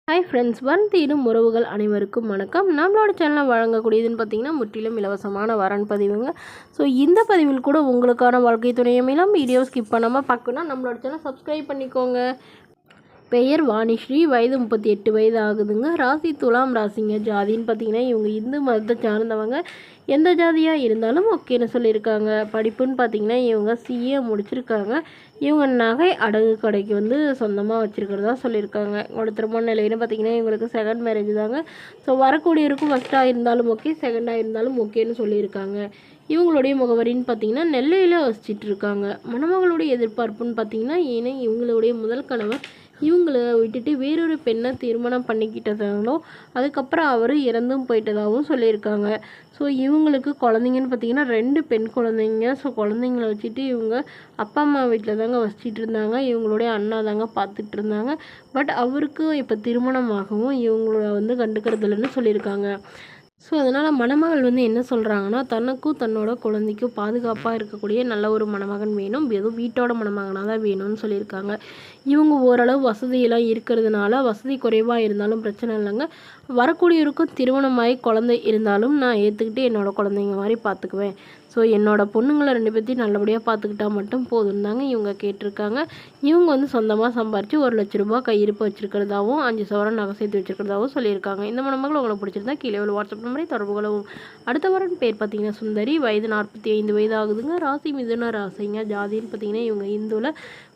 Hi friends, வரன் தேடும் உறவுகள் அனைவருக்கும் வணக்கம். நம்மளோட சேனலில் வழங்கக்கூடியதுன்னு பார்த்தீங்கன்னா முற்றிலும் இலவசமான வரன் பதிவுங்க. ஸோ இந்த பதிவில் கூட உங்களுக்கான வாழ்க்கை துணையமையெல்லாம் வீடியோ ஸ்கிப் பண்ணாமல் பார்க்கணும். நம்மளோட சேனல் சப்ஸ்கிரைப் பண்ணிக்கோங்க. பெயர் வாணிஸ்ரீ, வயது 38 வயது ஆகுதுங்க. ராசி துலாம் ராசிங்க. ஜாதின்னு பார்த்தீங்கன்னா இவங்க இந்து மதத்தை சார்ந்தவங்க. எந்த ஜாதியாக இருந்தாலும் ஓகேன்னு சொல்லியிருக்காங்க. படிப்புன்னு பார்த்தீங்கன்னா இவங்க சிஏ முடிச்சிருக்காங்க. இவங்க நகை அடகு கடைக்கு சொந்தமாக வச்சுருக்கிறதா சொல்லியிருக்காங்க. உங்களோட திருமண நிலைன்னு பார்த்தீங்கன்னா இவங்களுக்கு செகண்ட் மேரேஜ் தாங்க. ஸோ வரக்கூடியவருக்கும் ஃபஸ்ட்டாக இருந்தாலும் ஓகே, செகண்டாக இருந்தாலும் ஓகேன்னு சொல்லியிருக்காங்க. இவங்களுடைய முகவரின்னு பார்த்தீங்கன்னா நெல்லையில் வசிச்சிட்டு இருக்காங்க. மணமகளுடைய எதிர்பார்ப்புன்னு பார்த்தீங்கன்னா ஏன்னா இவங்களுடைய முதல் கணவர் இவங்கள விட்டுட்டு வேறொரு பெண்ணை திருமணம் பண்ணிக்கிட்டதாங்களோ, அதுக்கப்புறம் அவர் இறந்தும் போயிட்டதாகவும் சொல்லியிருக்காங்க. ஸோ இவங்களுக்கு குழந்தைங்கன்னு பார்த்தீங்கன்னா 2 பெண் குழந்தைங்க. ஸோ குழந்தைங்கள வச்சுட்டு இவங்க அப்பா அம்மா வீட்டில் தாங்க வசிச்சிட்டு இருந்தாங்க. இவங்களுடைய அண்ணா தாங்க பார்த்துட்டு இருந்தாங்க. பட் அவருக்கு இப்போ திருமணமாகவும் இவங்கள கண்டுக்கிறது இல்லைன்னு சொல்லியிருக்காங்க. ஸோ அதனால் மணமகள் என்ன சொல்கிறாங்கன்னா, தனக்கும் தன்னோட குழந்தைக்கும் பாதுகாப்பாக இருக்கக்கூடிய நல்ல ஒரு மணமகன் வேணும். எதுவும் வீட்டோட மணமகனாக தான் வேணும்னு சொல்லியிருக்காங்க. இவங்க ஓரளவு வசதியெல்லாம் இருக்கிறதுனால வசதி குறைவாக இருந்தாலும் பிரச்சனை இல்லைங்க. வரக்கூடியவருக்கும் திருமணமாகி குழந்தை இருந்தாலும் நான் ஏற்றுக்கிட்டு என்னோடய குழந்தைங்க மாதிரி பார்த்துக்குவேன். ஸோ என்னோடய பொண்ணுங்களை 2 பேர்த்தையும் நல்லபடியாக பார்த்துக்கிட்டா மட்டும் போதும் தாங்க இவங்க கேட்டிருக்காங்க. இவங்க சொந்தமாக சம்பாரித்து 1 லட்ச ரூபா கையிருப்பு வச்சுருக்கிறதாவும் 5 சவரன் நகை சேர்த்து வச்சுருக்கிறதாவும் சொல்லியிருக்காங்க. இந்த மணமகள் உங்களுக்கு பிடிச்சிருந்தா கீழே உள்ள வாட்ஸ்அப் நம்பரை தொடர்பு கொள்ளவும். அடுத்த வரன் பேர் பார்த்தீங்கன்னா சுந்தரி, வயது 45 வயது ஆகுதுங்க. ராசி மிதுன ராசிங்க. ஜாதின்னு பார்த்தீங்கன்னா இவங்க இந்துவில்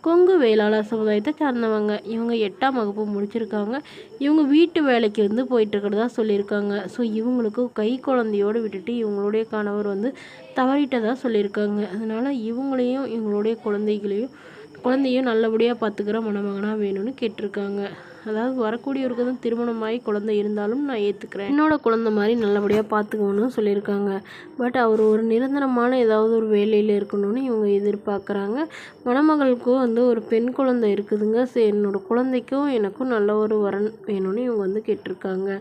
கொங்கு வேளாளர் சமுதாயத்தை சார்ந்தவங்க. இவங்க 8ஆம் வகுப்பு முடிச்சிருக்காங்க. இவங்க வீட்டு வேலைக்கு போயிட்டு இருக்கிறதா சொல்லியிருக்காங்க. ஸோ இவங்களுக்கு கை குழந்தையோடு விட்டுட்டு இவங்களுடைய கணவர் தவறிட்டதாக சொல்லியிருக்காங்க. அதனால் இவங்களையும் இவங்களுடைய குழந்தையும் நல்லபடியாக பார்த்துக்கிற மணமகனாக வேணும்னு கேட்டிருக்காங்க. அதாவது வரக்கூடியவருக்கு திருமணமாகி குழந்தை இருந்தாலும் நான் ஏற்றுக்கிறேன், என்னோட குழந்தை மாதிரி நல்லபடியாக பார்த்துக்கணும்னு சொல்லியிருக்காங்க. பட் அவர் ஒரு நிரந்தரமான ஏதாவது ஒரு வேலையில் இருக்கணும்னு இவங்க எதிர்பார்க்குறாங்க. மணமகளுக்கும் ஒரு பெண் குழந்தை இருக்குதுங்க. சரி, என்னோட குழந்தைக்கும் எனக்கும் நல்ல ஒரு வரன் வேணும்னு இவங்க கேட்டிருக்காங்க.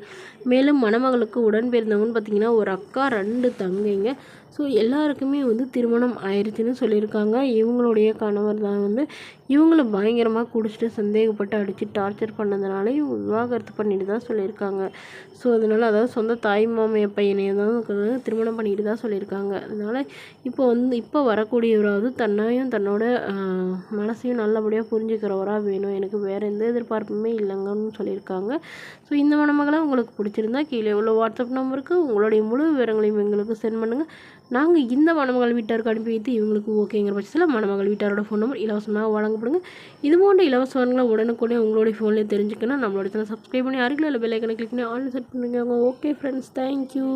மேலும் மணமகளுக்கு உடன் பிறந்தவங்கன்னு பார்த்தீங்கன்னா ஒரு அக்கா, 2 தங்கைங்க. ஸோ எல்லாருக்குமே திருமணம் ஆயிடுச்சுன்னு சொல்லியிருக்காங்க. இவங்களுடைய கணவர் தான் இவங்கள பயங்கரமாக குடிச்சிட்டு சந்தேகப்பட்டு அடித்து டார்ச்சர் பண்ணதுனால இவங்க விவாகரத்து பண்ணிட்டு தான் சொல்லியிருக்காங்க. ஸோ அதனால் அதாவது சொந்த தாய் மாமைய பையனை தான் திருமணம் பண்ணிட்டு தான் சொல்லியிருக்காங்க. அதனால் இப்போ வரக்கூடியவராவது தன்னையும் தன்னோட மனசையும் நல்லபடியாக புரிஞ்சுக்கிறவராக வேணும். எனக்கு வேறு எந்த எதிர்பார்ப்புமே இல்லைங்கன்னு சொல்லியிருக்காங்க. ஸோ இந்த மணமகளை உங்களுக்கு பிடிச்சிருந்தா கீழே உள்ள வாட்ஸ்அப் நம்பருக்கு உங்களுடைய முழு விவரங்களையும் எங்களுக்கு சென்ட் பண்ணுங்கள். நாங்கள் இந்த மணமகள் வீட்டாருக்கு அனுப்பி வைத்து இவங்களுக்கு ஓகேங்கிற பட்சத்தில் மணமகள் வீட்டாரோட ஃபோன் நம்பர் இலவசமாக வழங்கப்படுங்க. இது போன்ற இலவசங்களை உடனுக்குடனே உங்களுடைய ஃபோன்லேயே தெரிஞ்சுக்கணும். நம்மளோட சேனல் சப்ஸ்கிரைப் பண்ணி அருகில் உள்ள பெல் ஐக்கனை கிளிக் பண்ணி ஆன்லைன் செட் பண்ணுங்க. Okay friends, thank you.